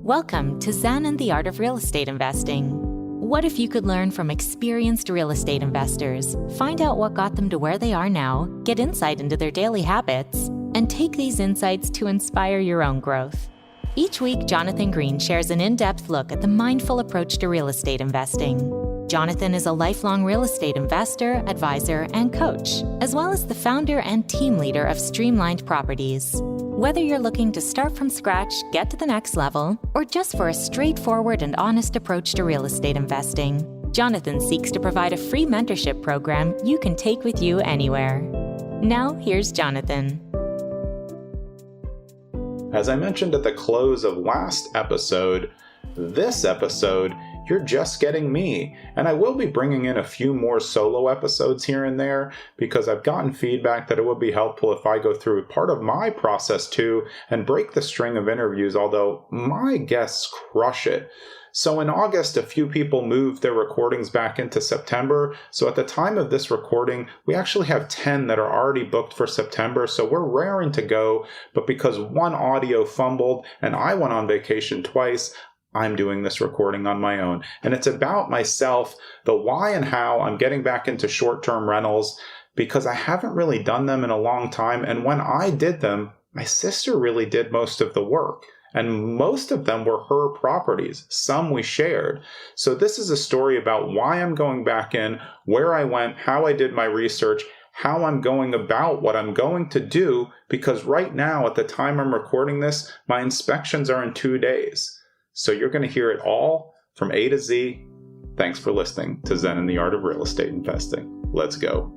Welcome to Zen and the Art of Real Estate Investing. What if you could learn from experienced real estate investors, find out what got them to where they are now, get insight into their daily habits, and take these insights to inspire your own growth? Each week, Jonathan Green shares an in-depth look at the mindful approach to real estate investing. Jonathan is a lifelong real estate investor, advisor, and coach, as well as the founder and team leader of Streamlined Properties. Whether you're looking to start from scratch, get to the next level, or just for a straightforward and honest approach to real estate investing, Jonathan seeks to provide a free mentorship program you can take with you anywhere. Now, here's Jonathan. As I mentioned at the close of last episode, this episode, you're just getting me, and I will be bringing in a few more solo episodes here and there because I've gotten feedback that it would be helpful if I go through part of my process too and break the string of interviews, although my guests crush it. So in August, a few people moved their recordings back into September. So at the time of this recording, we actually have 10 that are already booked for September. So we're raring to go. But because one audio fumbled and I went on vacation twice, I'm doing this recording on my own. And it's about myself, the why and how I'm getting back into short-term rentals, because I haven't really done them in a long time. And when I did them, my sister really did most of the work. And most of them were her properties. Some we shared. So this is a story about why I'm going back in, where I went, how I did my research, how I'm going about what I'm going to do, because right now, at the time I'm recording this, my inspections are in 2 days. So you're going to hear it all from A to Z. Thanks for listening to Zen and the Art of Real Estate Investing. Let's go.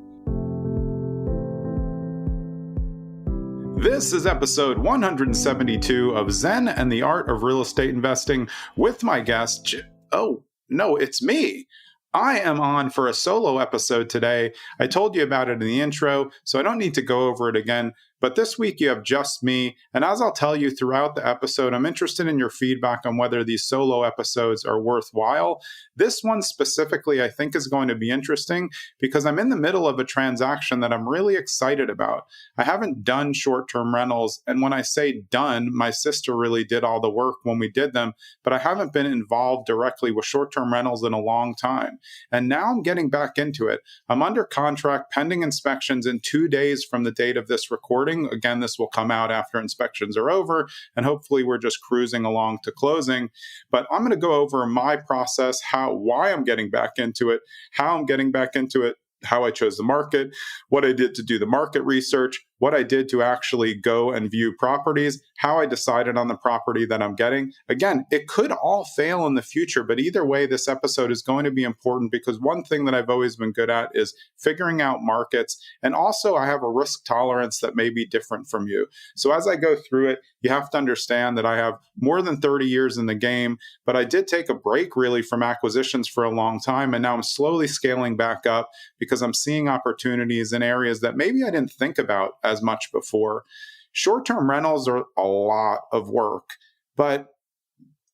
This is episode 172 of Zen and the Art of Real Estate Investing with my guest. Oh, no, it's me. I am on for a solo episode today. I told you about it in the intro, so I don't need to go over it again. But this week you have just me, and as I'll tell you throughout the episode, I'm interested in your feedback on whether these solo episodes are worthwhile. This one specifically, I think, is going to be interesting because I'm in the middle of a transaction that I'm really excited about. I haven't done short-term rentals, and when I say done, my sister really did all the work when we did them, but I haven't been involved directly with short-term rentals in a long time. And now I'm getting back into it. I'm under contract pending inspections in 2 days from the date of this recording. Again, this will come out after inspections are over, and hopefully we're just cruising along to closing. But I'm going to go over my process, why I'm getting back into it, how I'm getting back into it, how I chose the market, what I did to do the market research, what I did to actually go and view properties, how I decided on the property that I'm getting. Again, it could all fail in the future, but either way, this episode is going to be important because one thing that I've always been good at is figuring out markets. And also I have a risk tolerance that may be different from you. So as I go through it, you have to understand that I have more than 30 years in the game, but I did take a break really from acquisitions for a long time. And now I'm slowly scaling back up because I'm seeing opportunities in areas that maybe I didn't think about as much before. Short-term rentals are a lot of work, but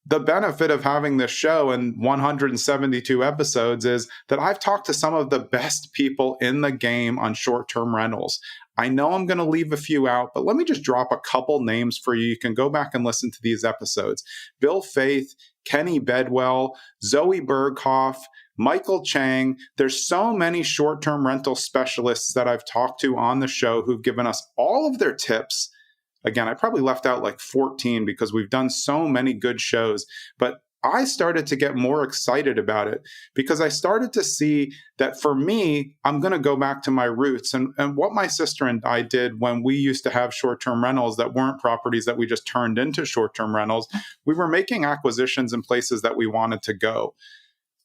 the benefit of having this show and 172 episodes is that I've talked to some of the best people in the game on short-term rentals. I know I'm going to leave a few out, but let me just drop a couple names for you. You can go back and listen to these episodes. Bill Faith, Kenny Bedwell, Zoe Berghoff, Michael Chang. There's so many short-term rental specialists that I've talked to on the show who've given us all of their tips. Again, I probably left out like 14 because we've done so many good shows, but I started to get more excited about it because I started to see that for me, I'm going to go back to my roots and what my sister and I did when we used to have short-term rentals that weren't properties that we just turned into short-term rentals. We were making acquisitions in places that we wanted to go.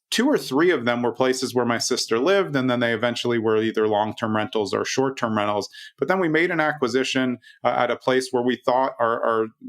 2 or 3 of them were places where my sister lived, and then they eventually were either long-term rentals or short-term rentals. But then we made an acquisition at a place where we thought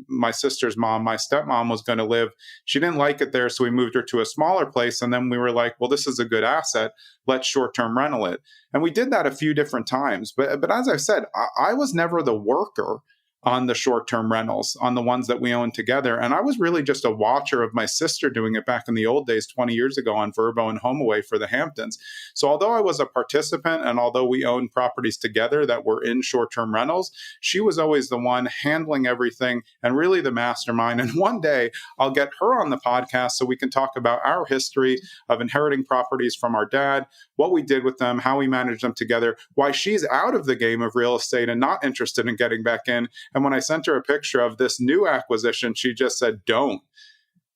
my sister's mom, my stepmom, was going to live. She didn't like it there, so we moved her to a smaller place. And then we were like, well, this is a good asset. Let's short-term rental it. And we did that a few different times. But as I've said, I was never the worker. on the short-term rentals, on the ones that we own together. And I was really just a watcher of my sister doing it back in the old days, 20 years ago on Verbo and HomeAway for the Hamptons. So although I was a participant and although we owned properties together that were in short-term rentals, she was always the one handling everything and really the mastermind. And one day I'll get her on the podcast so we can talk about our history of inheriting properties from our dad, what we did with them, how we managed them together, why she's out of the game of real estate and not interested in getting back in. And when I sent her a picture of this new acquisition, she just said, don't.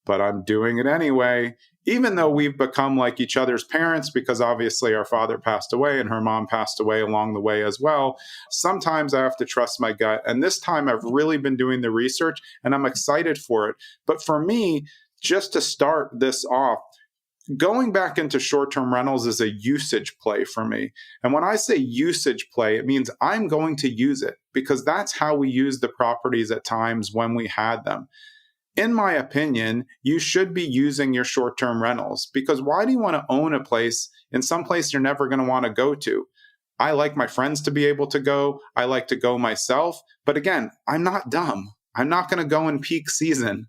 But I'm doing it anyway, even though we've become like each other's parents, because obviously our father passed away and her mom passed away along the way as well. Sometimes I have to trust my gut. And this time I've really been doing the research and I'm excited for it. But for me, just to start this off, going back into short-term rentals is a usage play for me. And when I say usage play, it means I'm going to use it because that's how we use the properties at times when we had them. In my opinion, you should be using your short-term rentals because why do you want to own a place in some place you're never going to want to go to? I like my friends to be able to go. I like to go myself. But again, I'm not dumb. I'm not going to go in peak season.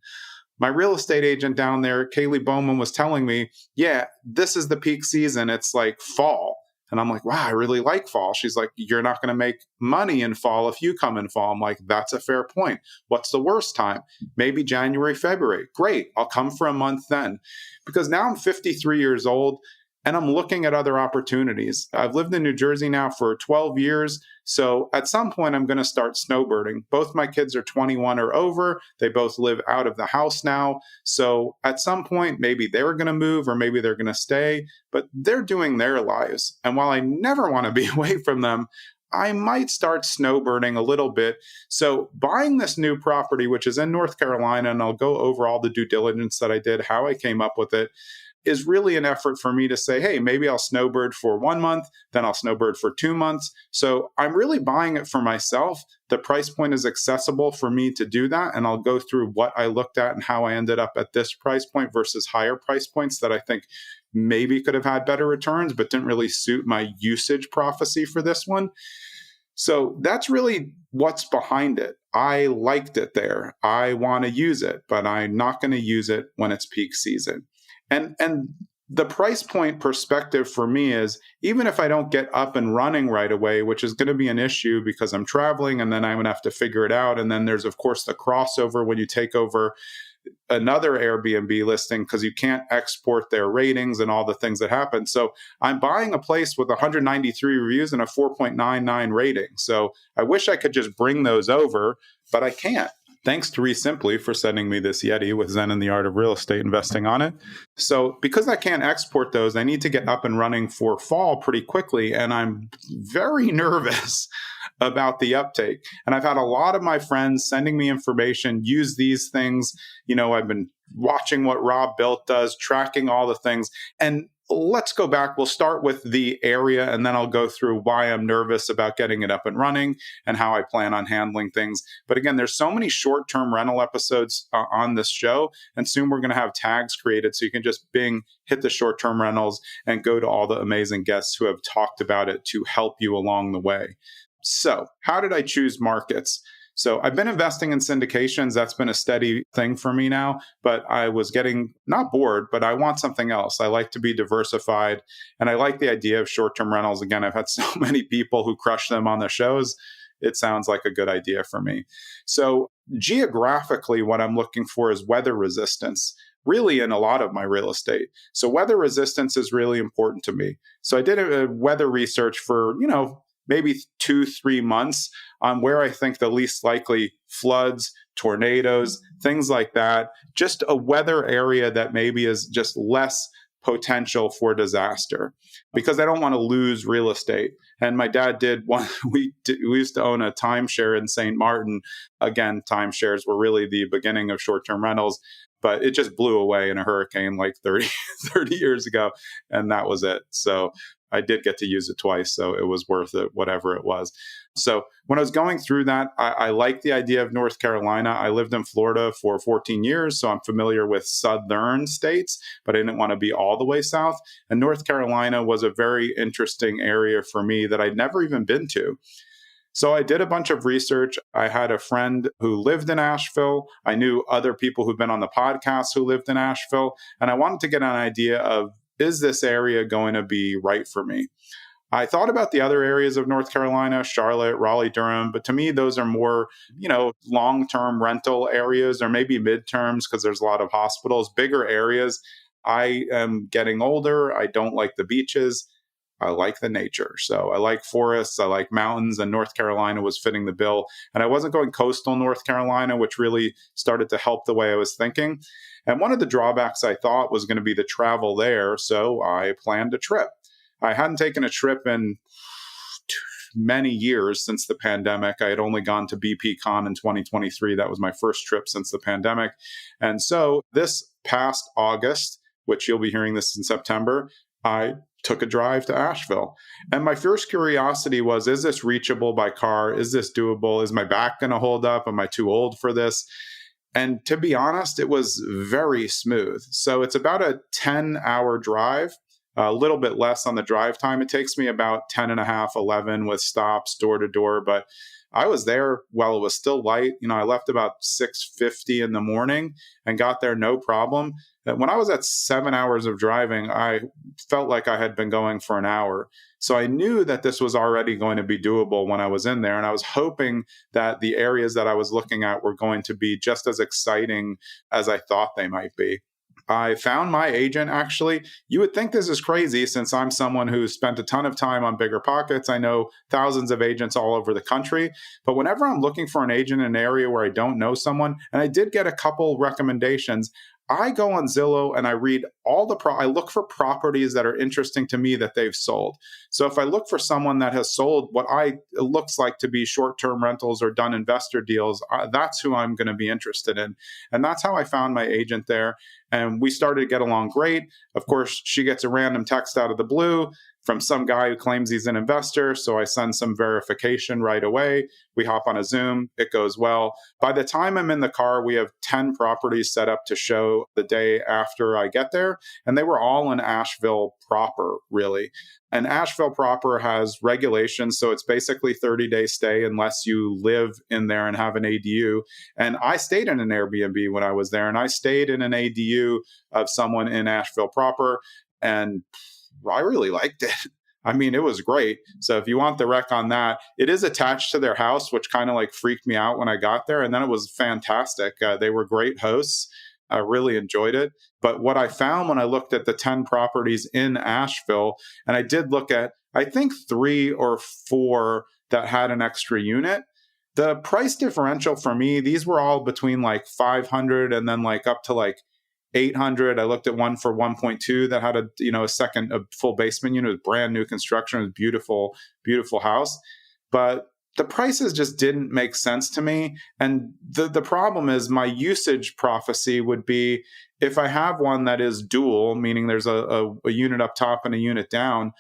My real estate agent down there, Kaylee Bowman, was telling me, yeah, this is the peak season. It's like fall. And I'm like, wow, I really like fall. She's like, you're not going to make money in fall if you come in fall. I'm like, that's a fair point. What's the worst time? Maybe January, February. Great. I'll come for a month then. Because now I'm 53 years old and I'm looking at other opportunities. I've lived in New Jersey now for 12 years. So at some point, I'm going to start snowbirding. Both my kids are 21 or over. They both live out of the house now. So at some point, maybe they're going to move or maybe they're going to stay, but they're doing their lives. And while I never want to be away from them, I might start snowbirding a little bit. So buying this new property, which is in North Carolina, and I'll go over all the due diligence that I did, how I came up with it, is really an effort for me to say, hey, maybe I'll snowbird for 1 month, then I'll snowbird for 2 months. So I'm really buying it for myself. The price point is accessible for me to do that. And I'll go through what I looked at and how I ended up at this price point versus higher price points that I think maybe could have had better returns, but didn't really suit my usage prophecy for this one. So that's really what's behind it. I liked it there. I want to use it, but I'm not going to use it when it's peak season. And the price point perspective for me is, even if I don't get up and running right away, which is going to be an issue because I'm traveling and then I'm going to have to figure it out. And then there's, of course, the crossover when you take over another Airbnb listing because you can't export their ratings and all the things that happen. So I'm buying a place with 193 reviews and a 4.99 rating. So I wish I could just bring those over, but I can't. Thanks to Simply for sending me this Yeti with Zen and the Art of Real Estate Investing on it. So because I can't export those, I need to get up and running for fall pretty quickly. And I'm very nervous about the uptake. And I've had a lot of my friends sending me information, use these things. You know, I've been watching what Rob Built does, tracking all the things. And let's go back. We'll start with the area, and then I'll go through why I'm nervous about getting it up and running and how I plan on handling things. But again, there's so many short-term rental episodes on this show, and soon we're going to have tags created so you can just hit the short-term rentals and go to all the amazing guests who have talked about it to help you along the way. So how did I choose markets? So I've been investing in syndications. That's been a steady thing for me now, but I was getting not bored, but I want something else. I like to be diversified and I like the idea of short-term rentals. Again, I've had so many people who crush them on the shows. It sounds like a good idea for me. So geographically, what I'm looking for is weather resistance, really in a lot of my real estate. So weather resistance is really important to me. So I did a weather research for, maybe 2-3 months on where I think the least likely floods, tornadoes, things like that, just a weather area that maybe is just less potential for disaster because I don't want to lose real estate. And my dad did one, we used to own a timeshare in St. Martin. Again, timeshares were really the beginning of short-term rentals, but it just blew away in a hurricane like 30 years ago. And that was it. So I did get to use it twice, so it was worth it, whatever it was. So when I was going through that, I liked the idea of North Carolina. I lived in Florida for 14 years, so I'm familiar with southern states, but I didn't want to be all the way south. And North Carolina was a very interesting area for me that I'd never even been to. So I did a bunch of research. I had a friend who lived in Asheville. I knew other people who've been on the podcast who lived in Asheville. And I wanted to get an idea of, is this area going to be right for me? I thought about the other areas of North Carolina, Charlotte, Raleigh, Durham, but to me, those are more, long-term rental areas or maybe midterms because there's a lot of hospitals, bigger areas. I am getting older. I don't like the beaches. I like the nature. So I like forests. I like mountains, and North Carolina was fitting the bill. And I wasn't going coastal North Carolina, which really started to help the way I was thinking. And one of the drawbacks I thought was going to be the travel there. So I planned a trip. I hadn't taken a trip in many years since the pandemic. I had only gone to BPCon in 2023. That was my first trip since the pandemic. And so this past August, which you'll be hearing this in September, I took a drive to Asheville. And my first curiosity was, is this reachable by car? Is this doable? Is my back going to hold up? Am I too old for this? And to be honest, it was very smooth. So it's about a 10-hour drive. A little bit less on the drive time. It takes me about 10 and a half, 11 with stops door to door. But I was there while it was still light. I left about 6:50 in the morning and got there no problem. When I was at 7 hours of driving, I felt like I had been going for an hour. So I knew that this was already going to be doable when I was in there. And I was hoping that the areas that I was looking at were going to be just as exciting as I thought they might be. I found my agent, actually. You would think this is crazy since I'm someone who's spent a ton of time on Bigger Pockets. I know thousands of agents all over the country. But whenever I'm looking for an agent in an area where I don't know someone, and I did get a couple recommendations, I go on Zillow and I read I look for properties that are interesting to me that they've sold. So if I look for someone that has sold what it looks like to be short-term rentals or done investor deals, that's who I'm going to be interested in. And that's how I found my agent there. And we started to get along great. Of course, she gets a random text out of the blue from some guy who claims he's an investor. So I send some verification right away. We hop on a Zoom. It goes well. By the time I'm in the car, we have 10 properties set up to show the day after I get there. And they were all in Asheville proper, really. And Asheville proper has regulations. So it's basically 30-day stay unless you live in there and have an ADU. And I stayed in an Airbnb when I was there. And I stayed in an ADU of someone in Asheville proper. And I really liked it. I mean, it was great. So if you want the rec on that, it is attached to their house, which kind of like freaked me out when I got there. And then it was fantastic. They were great hosts. I really enjoyed it. But what I found when I looked at the 10 properties in Asheville, and I did look at, I think 3 or 4 that had an extra unit, the price differential for me, these were all between like 500 and then like up to like 800. I looked at one for 1.2 that had a full basement unit. It was brand new construction. It was beautiful, beautiful house. But the prices just didn't make sense to me. And the problem is my usage prophecy would be if I have one that is dual, meaning there's a unit up top and a unit down,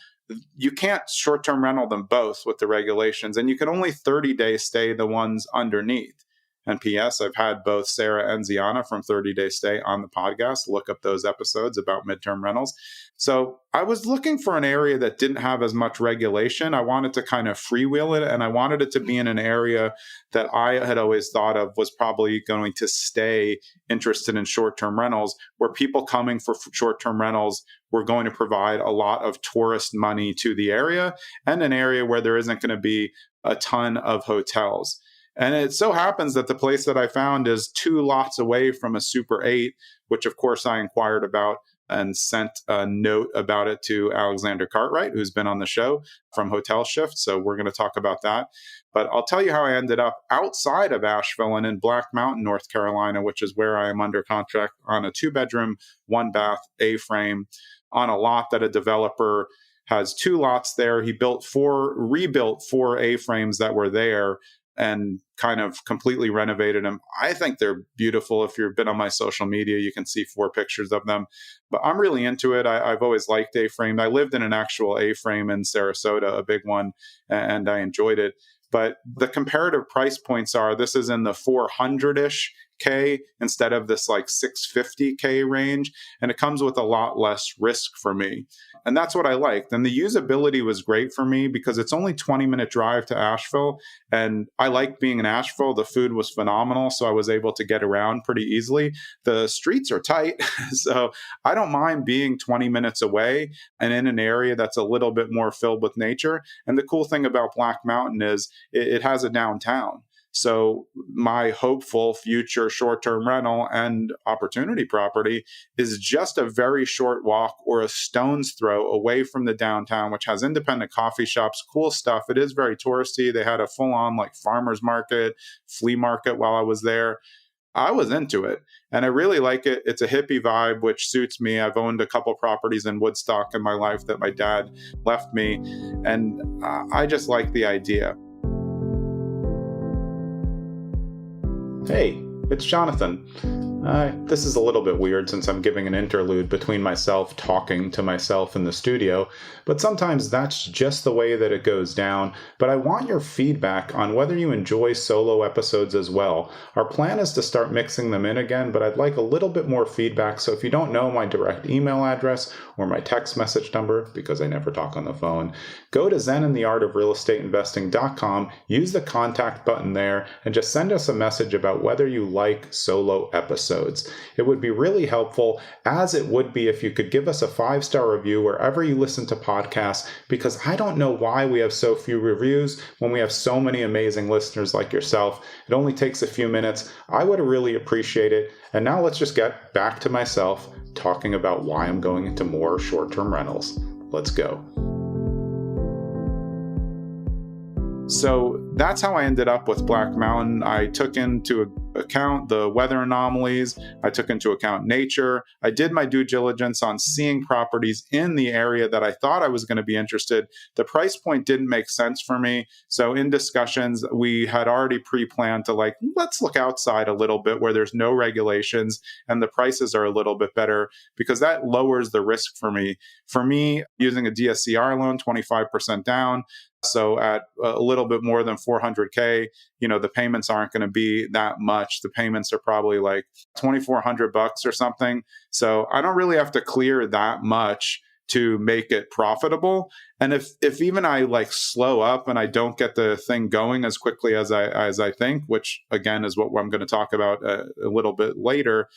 you can't short-term rental them both with the regulations. And you can only 30-day stay the ones underneath. And P.S., I've had both Sarah and Ziana from 30-Day Stay on the podcast. Look up those episodes about midterm rentals. So I was looking for an area that didn't have as much regulation. I wanted to kind of freewheel it, and I wanted it to be in an area that I had always thought of was probably going to stay interested in short-term rentals, where people coming for short-term rentals were going to provide a lot of tourist money to the area, and an area where there isn't going to be a ton of hotels. And it so happens that the place that I found is 2 lots away from a Super 8, which of course I inquired about and sent a note about it to Alexander Cartwright, who's been on the show from Hotel Shift. So we're going to talk about that. But I'll tell you how I ended up outside of Asheville and in Black Mountain, North Carolina, which is where I am under contract on a 2-bedroom, 1-bath A-frame on a lot that a developer has 2 lots there. He rebuilt 4 A-frames that were there and kind of completely renovated them. I think they're beautiful. If you've been on my social media, you can see 4 pictures of them. But I'm really into it. I've always liked A-frame. I lived in an actual A-frame in Sarasota, a big one, and I enjoyed it. But the comparative price points are, this is in the 400-ish 500K instead of this like 650K range. And it comes with a lot less risk for me. And that's what I liked. And the usability was great for me because it's only 20-minute drive to Asheville. And I liked being in Asheville. The food was phenomenal. So I was able to get around pretty easily. The streets are tight. So I don't mind being 20 minutes away and in an area that's a little bit more filled with nature. And the cool thing about Black Mountain is it has a downtown. So my hopeful future short-term rental and opportunity property is just a very short walk or a stone's throw away from the downtown, which has independent coffee shops, cool stuff. It is very touristy. They had a full-on like farmer's market, flea market while I was there. I was into it and I really like it. It's a hippie vibe, which suits me. I've owned a couple properties in Woodstock in my life that my dad left me. And I just like the idea. Hey, it's Jonathan. This is a little bit weird since I'm giving an interlude between myself talking to myself in the studio, but sometimes that's just the way that it goes down. But I want your feedback on whether you enjoy solo episodes as well. Our plan is to start mixing them in again, but I'd like a little bit more feedback. So if you don't know my direct email address or my text message number, because I never talk on the phone, go to zenandtheartofrealestateinvesting.com, use the contact button there, and just send us a message about whether you like solo episodes. It would be really helpful, as it would be if you could give us a 5-star review wherever you listen to podcasts, because I don't know why we have so few reviews when we have so many amazing listeners like yourself. It only takes a few minutes. I would really appreciate it. And now let's just get back to myself talking about why I'm going into more short-term rentals. Let's go. So that's how I ended up with Black Mountain. I took into account the weather anomalies. I took into account nature. I did my due diligence on seeing properties in the area that I thought I was going to be interested. The price point didn't make sense for me. So in discussions, we had already pre-planned to let's look outside a little bit where there's no regulations and the prices are a little bit better, because that lowers the risk for me. For me, using a DSCR loan, 25% down, so at a little bit more than 400K, the payments aren't going to be that much. The payments are probably like $2,400 or something. So I don't really have to clear that much to make it profitable. And if even I slow up and I don't get the thing going as quickly as I think, which again is what I'm going to talk about a little bit later,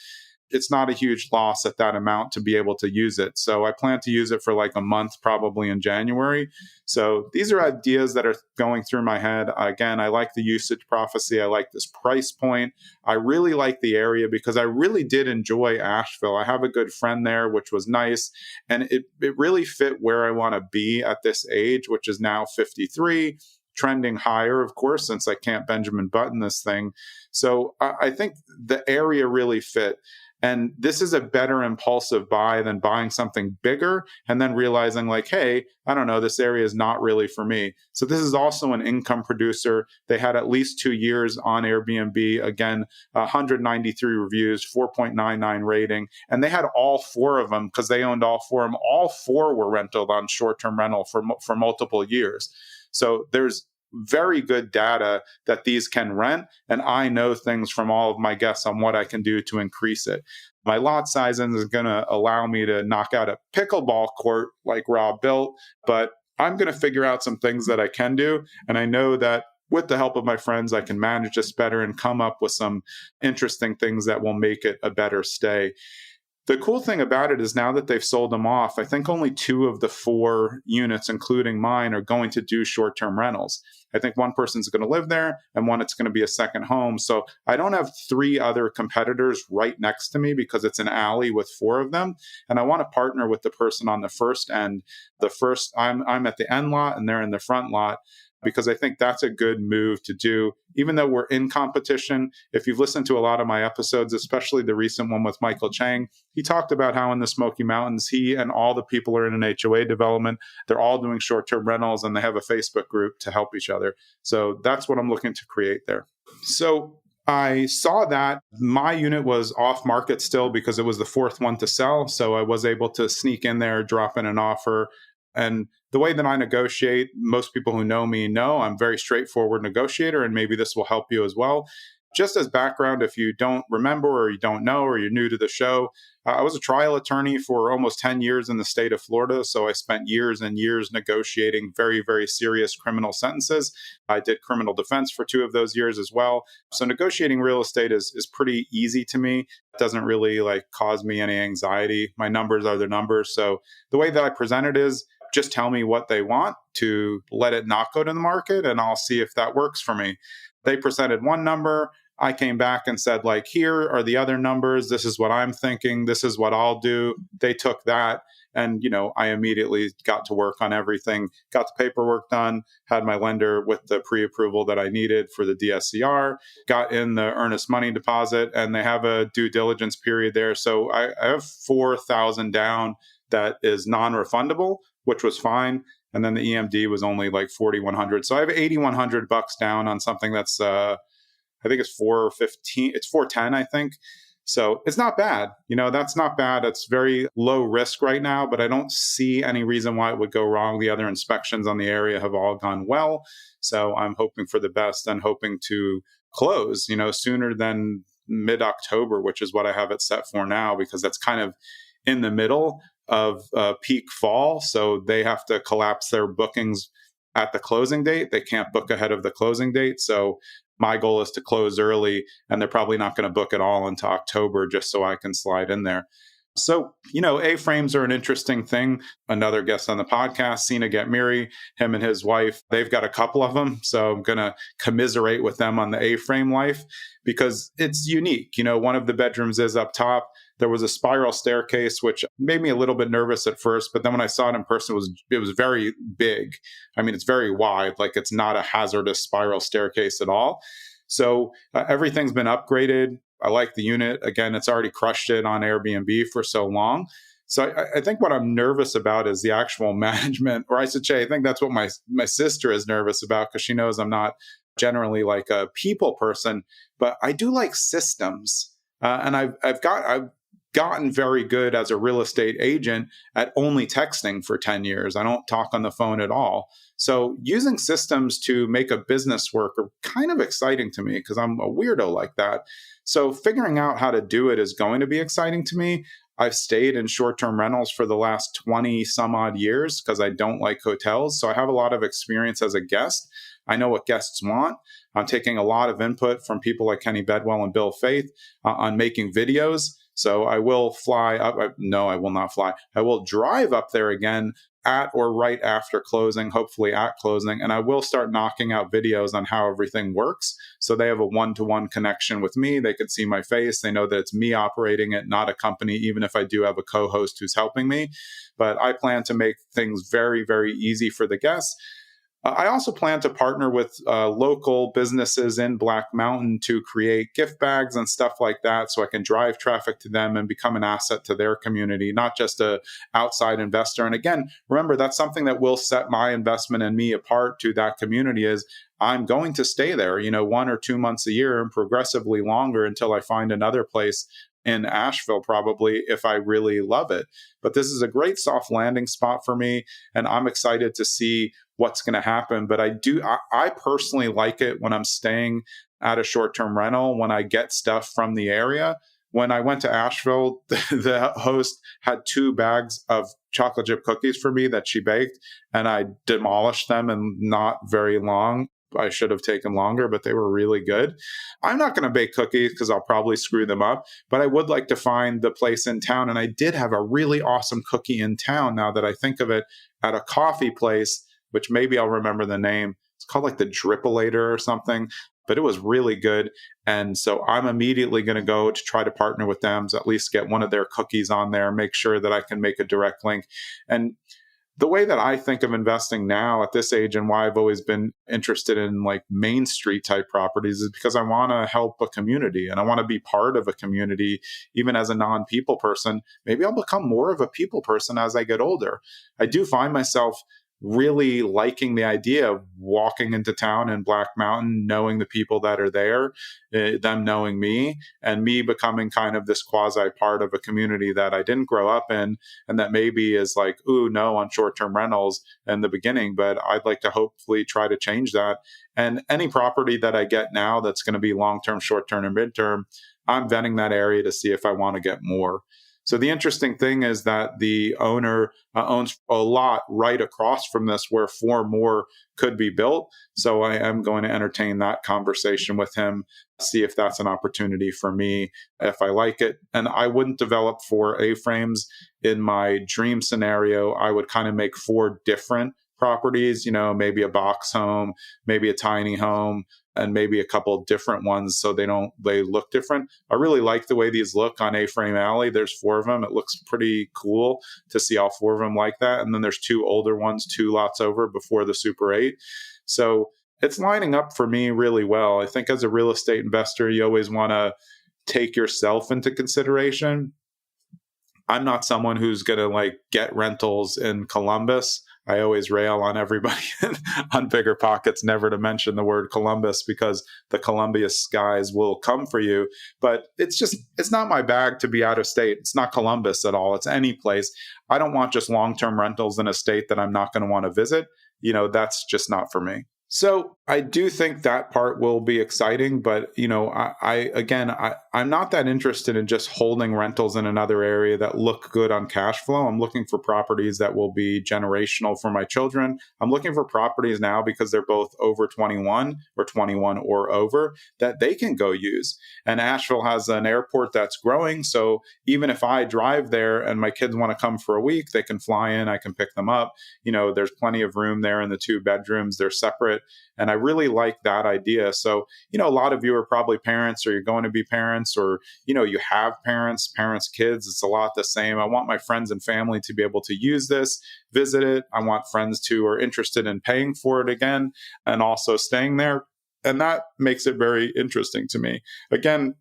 it's not a huge loss at that amount to be able to use it. So I plan to use it for a month, probably in January. So these are ideas that are going through my head. Again, I like the usage prophecy. I like this price point. I really like the area because I really did enjoy Asheville. I have a good friend there, which was nice. And it really fit where I want to be at this age, which is now 53. Trending higher, of course, since I can't Benjamin Button this thing. So I think the area really fit. And this is a better impulsive buy than buying something bigger and then realizing hey, I don't know, this area is not really for me. So this is also an income producer. They had at least 2 years on Airbnb. Again, 193 reviews, 4.99 rating. And they had all 4 of them because they owned all 4 of them. All 4 were rented on short-term rental for multiple years. So there's very good data that these can rent. And I know things from all of my guests on what I can do to increase it. My lot sizing is going to allow me to knock out a pickleball court like Rob built, but I'm going to figure out some things that I can do. And I know that with the help of my friends, I can manage this better and come up with some interesting things that will make it a better stay. The cool thing about it is now that they've sold them off, I think only 2 of the 4 units, including mine, are going to do short-term rentals. I think one person's going to live there and one it's going to be a second home. So I don't have 3 other competitors right next to me because it's an alley with 4 of them. And I want to partner with the person on the first end. I'm at the end lot and they're in the front lot, because I think that's a good move to do. Even though we're in competition, if you've listened to a lot of my episodes, especially the recent one with Michael Chang, he talked about how in the Smoky Mountains, he and all the people are in an HOA development. They're all doing short-term rentals and they have a Facebook group to help each other. So that's what I'm looking to create there. So I saw that my unit was off market still because it was the 4th one to sell. So I was able to sneak in there, drop in an offer. And the way that I negotiate, most people who know me know I'm a very straightforward negotiator, and maybe this will help you as well. Just as background, if you don't remember or you don't know or you're new to the show, I was a trial attorney for almost 10 years in the state of Florida. So I spent years and years negotiating very, very serious criminal sentences. I did criminal defense for 2 of those years as well. So negotiating real estate is pretty easy to me. It doesn't really like cause me any anxiety. My numbers are the numbers. So the way that I present it is just tell me what they want to let it not go to the market, and I'll see if that works for me. They presented one number. I came back and said, like, here are the other numbers. This is what I'm thinking. This is what I'll do. They took that. And, I immediately got to work on everything, got the paperwork done, had my lender with the pre-approval that I needed for the DSCR, got in the earnest money deposit, and they have a due diligence period there. So I have 4,000 down that is non-refundable, which was fine. And then the EMD was only like 4,100. So I have 8,100 bucks down on something that's, I think it's 415. It's 410, I think. So it's not bad. That's not bad. It's very low risk right now, but I don't see any reason why it would go wrong. The other inspections on the area have all gone well. So I'm hoping for the best and hoping to close, sooner than mid-October, which is what I have it set for now, because that's kind of in the middle of peak fall. So they have to collapse their bookings at the closing date. They can't book ahead of the closing date. So my goal is to close early, and they're probably not going to book it all into October just so I can slide in there. So, A-frames are an interesting thing. Another guest on the podcast, Sina Getmiri, him and his wife, they've got a couple of them. So I'm going to commiserate with them on the A-frame life because it's unique. One of the bedrooms is up top. There was a spiral staircase, which made me a little bit nervous at first. But then when I saw it in person, it was very big. I mean, it's very wide. Like, it's not a hazardous spiral staircase at all. So everything's been upgraded. I like the unit. Again, it's already crushed it on Airbnb for so long. So I think what I'm nervous about is the actual management, or I should say, I think that's what my sister is nervous about, because she knows I'm not generally like a people person, but I do like systems. And I've gotten very good as a real estate agent at only texting for 10 years. I don't talk on the phone at all. So using systems to make a business work are kind of exciting to me because I'm a weirdo like that. So figuring out how to do it is going to be exciting to me. I've stayed in short-term rentals for the last 20 some odd years because I don't like hotels. So I have a lot of experience as a guest. I know what guests want. I'm taking a lot of input from people like Kenny Bedwell and Bill Faith on making videos. So I will fly up. No, I will not fly. I will drive up there again at or right after closing, hopefully at closing. And I will start knocking out videos on how everything works. So they have a one-to-one connection with me. They can see my face. They know that it's me operating it, not a company, even if I do have a co-host who's helping me. But I plan to make things very, very easy for the guests. I also plan to partner with local businesses in Black Mountain to create gift bags and stuff like that so I can drive traffic to them and become an asset to their community, not just an outside investor. And again, remember, that's something that will set my investment and me apart to that community is I'm going to stay there, 1 or 2 months a year and progressively longer until I find another place in Asheville, probably, if I really love it. But this is a great soft landing spot for me, and I'm excited to see what's going to happen. But I personally like it when I'm staying at a short-term rental, when I get stuff from the area. When I went to Asheville, the host had 2 bags of chocolate chip cookies for me that she baked, and I demolished them in not very long. I should have taken longer, but they were really good. I'm not going to bake cookies because I'll probably screw them up, but I would like to find the place in town. And I did have a really awesome cookie in town, now that I think of it, at a coffee place, which maybe I'll remember the name. It's called like the Drippolator or something, but it was really good. And so I'm immediately going to go to try to partner with them, to at least get one of their cookies on there, make sure that I can make a direct link. And the way that I think of investing now at this age, and why I've always been interested in like Main Street type properties, is because I want to help a community and I want to be part of a community, even as a non-people person. Maybe I'll become more of a people person as I get older. I do find myself really liking the idea of walking into town in Black Mountain, knowing the people that are there, them knowing me, and me becoming kind of this quasi part of a community that I didn't grow up in, and that maybe is like, ooh, no on short-term rentals in the beginning, but I'd like to hopefully try to change that. And any property that I get now that's going to be long-term, short-term, and mid-term, I'm vetting that area to see if I want to get more. So the interesting thing is that the owner owns a lot right across from this where 4 more could be built. So I am going to entertain that conversation with him, see if that's an opportunity for me, if I like it. And I wouldn't develop 4 A-frames. In my dream scenario, I would kind of make 4 different properties, maybe a box home, maybe a tiny home, and maybe a couple of different ones so they look different. I really like the way these look on A-Frame Alley. There's 4 of them. It looks pretty cool to see all 4 of them like that. And then there's 2 older ones, 2 lots over before the Super 8. So it's lining up for me really well. I think as a real estate investor, you always want to take yourself into consideration. I'm not someone who's going to get rentals in Columbus. I always rail on everybody on Bigger Pockets never to mention the word Columbus because the Columbia skies will come for you. But it's not my bag to be out of state. It's not Columbus at all. It's any place. I don't want just long-term rentals in a state that I'm not going to want to visit. That's just not for me. So I do think that part will be exciting, but I'm not that interested in just holding rentals in another area that look good on cash flow. I'm looking for properties that will be generational for my children. I'm looking for properties now because they're both over 21 or 21 or over that they can go use. And Asheville has an airport that's growing. So even if I drive there and my kids want to come for a week, they can fly in, I can pick them up. There's plenty of room there in the 2 bedrooms. They're separate. And I really like that idea. So, a lot of you are probably parents or you're going to be parents or, you have parents, kids. It's a lot the same. I want my friends and family to be able to use this, visit it. I want friends who are interested in paying for it again and also staying there. And that makes it very interesting to me. Again,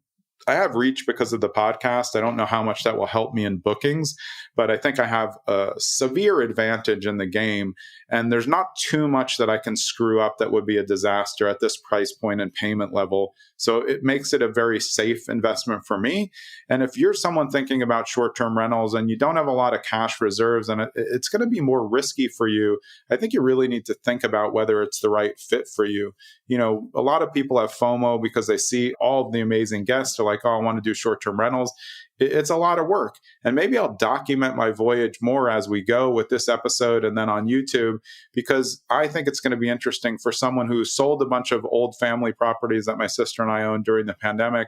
I have reach because of the podcast. I don't know how much that will help me in bookings, but I think I have a severe advantage in the game. And there's not too much that I can screw up that would be a disaster at this price point and payment level. So it makes it a very safe investment for me. And if you're someone thinking about short-term rentals and you don't have a lot of cash reserves and it's going to be more risky for you, I think you really need to think about whether it's the right fit for you. A lot of people have FOMO because they see all of the amazing guests. They're like, oh, I want to do short-term rentals. It's a lot of work. And maybe I'll document my voyage more as we go with this episode and then on YouTube, because I think it's going to be interesting for someone who sold a bunch of old family properties that my sister and I owned during the pandemic.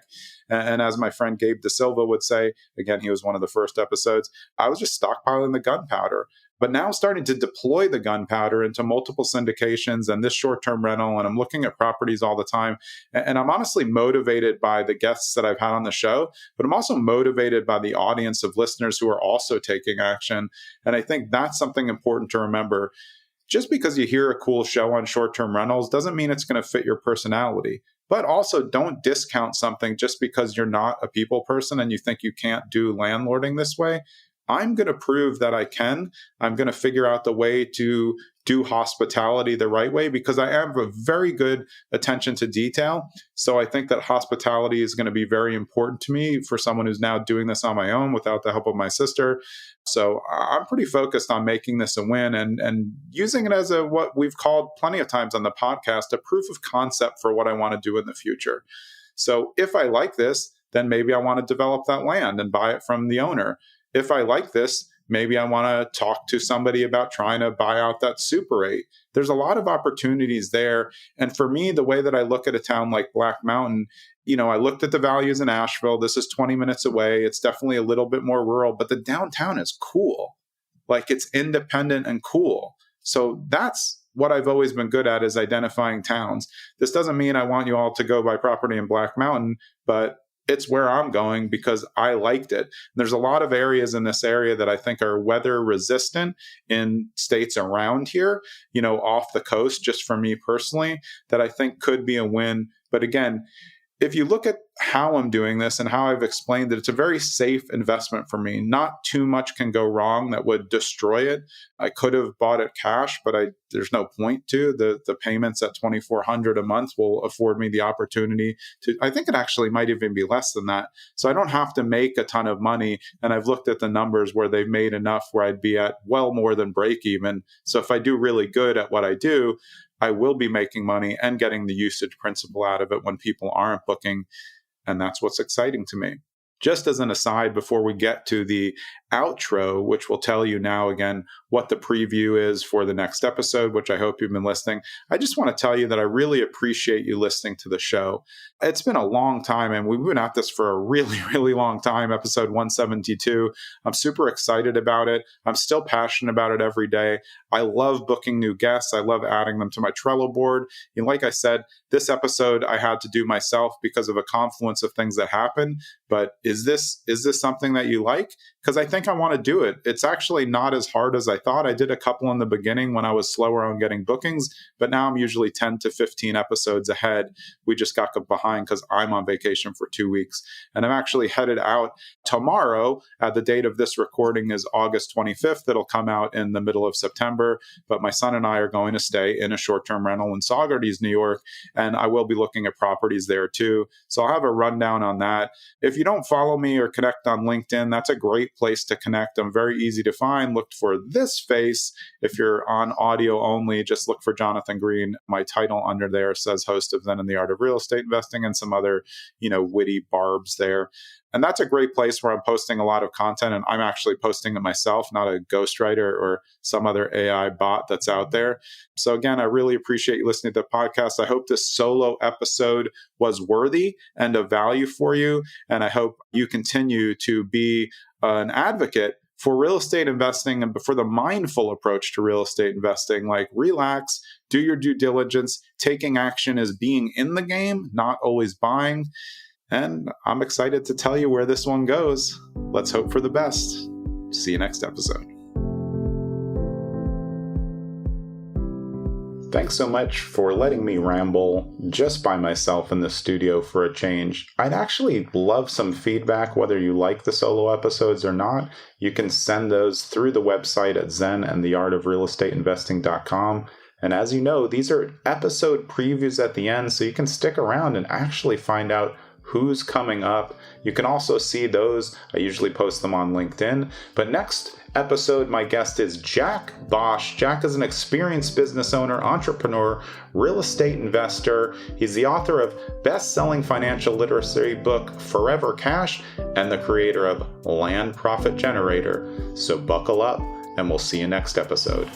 And as my friend Gabe De Silva would say, again, he was one of the first episodes, I was just stockpiling the gunpowder. But now I'm starting to deploy the gunpowder into multiple syndications and this short-term rental, and I'm looking at properties all the time. And I'm honestly motivated by the guests that I've had on the show, but I'm also motivated by the audience of listeners who are also taking action. And I think that's something important to remember. Just because you hear a cool show on short-term rentals doesn't mean it's going to fit your personality. But also don't discount something just because you're not a people person and you think you can't do landlording this way. I'm going to prove that I can. I'm going to figure out the way to do hospitality the right way because I have a very good attention to detail. So I think that hospitality is going to be very important to me for someone who's now doing this on my own without the help of my sister. So I'm pretty focused on making this a win and using it as what we've called plenty of times on the podcast, a proof of concept for what I want to do in the future. So if I like this, then maybe I want to develop that land and buy it from the owner. If I like this, maybe I want to talk to somebody about trying to buy out that Super 8. There's a lot of opportunities there. And for me, the way that I look at a town like Black Mountain, I looked at the values in Asheville. This is 20 minutes away. It's definitely a little bit more rural, but the downtown is cool. It's independent and cool. So that's what I've always been good at is identifying towns. This doesn't mean I want you all to go buy property in Black Mountain, but it's where I'm going because I liked it. There's a lot of areas in this area that I think are weather resistant in states around here, off the coast, just for me personally, that I think could be a win. But again, if you look at how I'm doing this and how I've explained it, it's a very safe investment for me. Not too much can go wrong that would destroy it. I could have bought it cash, but there's no point to. The payments at $2,400 a month will afford me the opportunity to, I think it actually might even be less than that. So I don't have to make a ton of money. And I've looked at the numbers where they've made enough where I'd be at well more than break even. So if I do really good at what I do, I will be making money and getting the usage principle out of it when people aren't booking. And that's what's exciting to me. Just as an aside, before we get to the outro, which will tell you now again what the preview is for the next episode, which I hope you've been listening, I just want to tell you that I really appreciate you listening to the show. It's been a long time, and we've been at this for a really, really long time, episode 172. I'm super excited about it. I'm still passionate about it every day. I love booking new guests. I love adding them to my Trello board. And like I said, this episode I had to do myself because of a confluence of things that happened. But is this something that you like? Because I think I want to do it. It's actually not as hard as I thought. I did a couple in the beginning when I was slower on getting bookings, but now I'm usually 10 to 15 episodes ahead. We just got behind because I'm on vacation for 2 weeks. And I'm actually headed out tomorrow. The date of this recording is August 25th. It'll come out in the middle of September. But my son and I are going to stay in a short-term rental in Saugerties, New York, and I will be looking at properties there too. So I'll have a rundown on that. If you don't follow me or connect on LinkedIn, that's a great place to connect. I'm very easy to find. Look for this face. If you're on audio only, just look for Jonathan Green. My title under there says host of Zen and the Art of Real Estate Investing and some other, witty barbs there. And that's a great place where I'm posting a lot of content, and I'm actually posting it myself, not a ghostwriter or some other AI bot that's out there. So again, I really appreciate you listening to the podcast. I hope this solo episode was worthy and of value for you. And I hope you continue to be an advocate for real estate investing and for the mindful approach to real estate investing. Like, relax, do your due diligence. Taking action is being in the game, not always buying. And I'm excited to tell you where this one goes. Let's hope for the best. See you next episode. Thanks so much for letting me ramble just by myself in the studio for a change. I'd actually love some feedback, whether you like the solo episodes or not. You can send those through the website at zenandtheartofrealestateinvesting.com. And as you know, these are episode previews at the end, so you can stick around and actually find out who's coming up. You can also see those. I usually post them on LinkedIn. But next episode, my guest is Jack Bosch. Jack is an experienced business owner, entrepreneur, real estate investor. He's the author of best-selling financial literacy book, Forever Cash, and the creator of Land Profit Generator. So buckle up, and we'll see you next episode.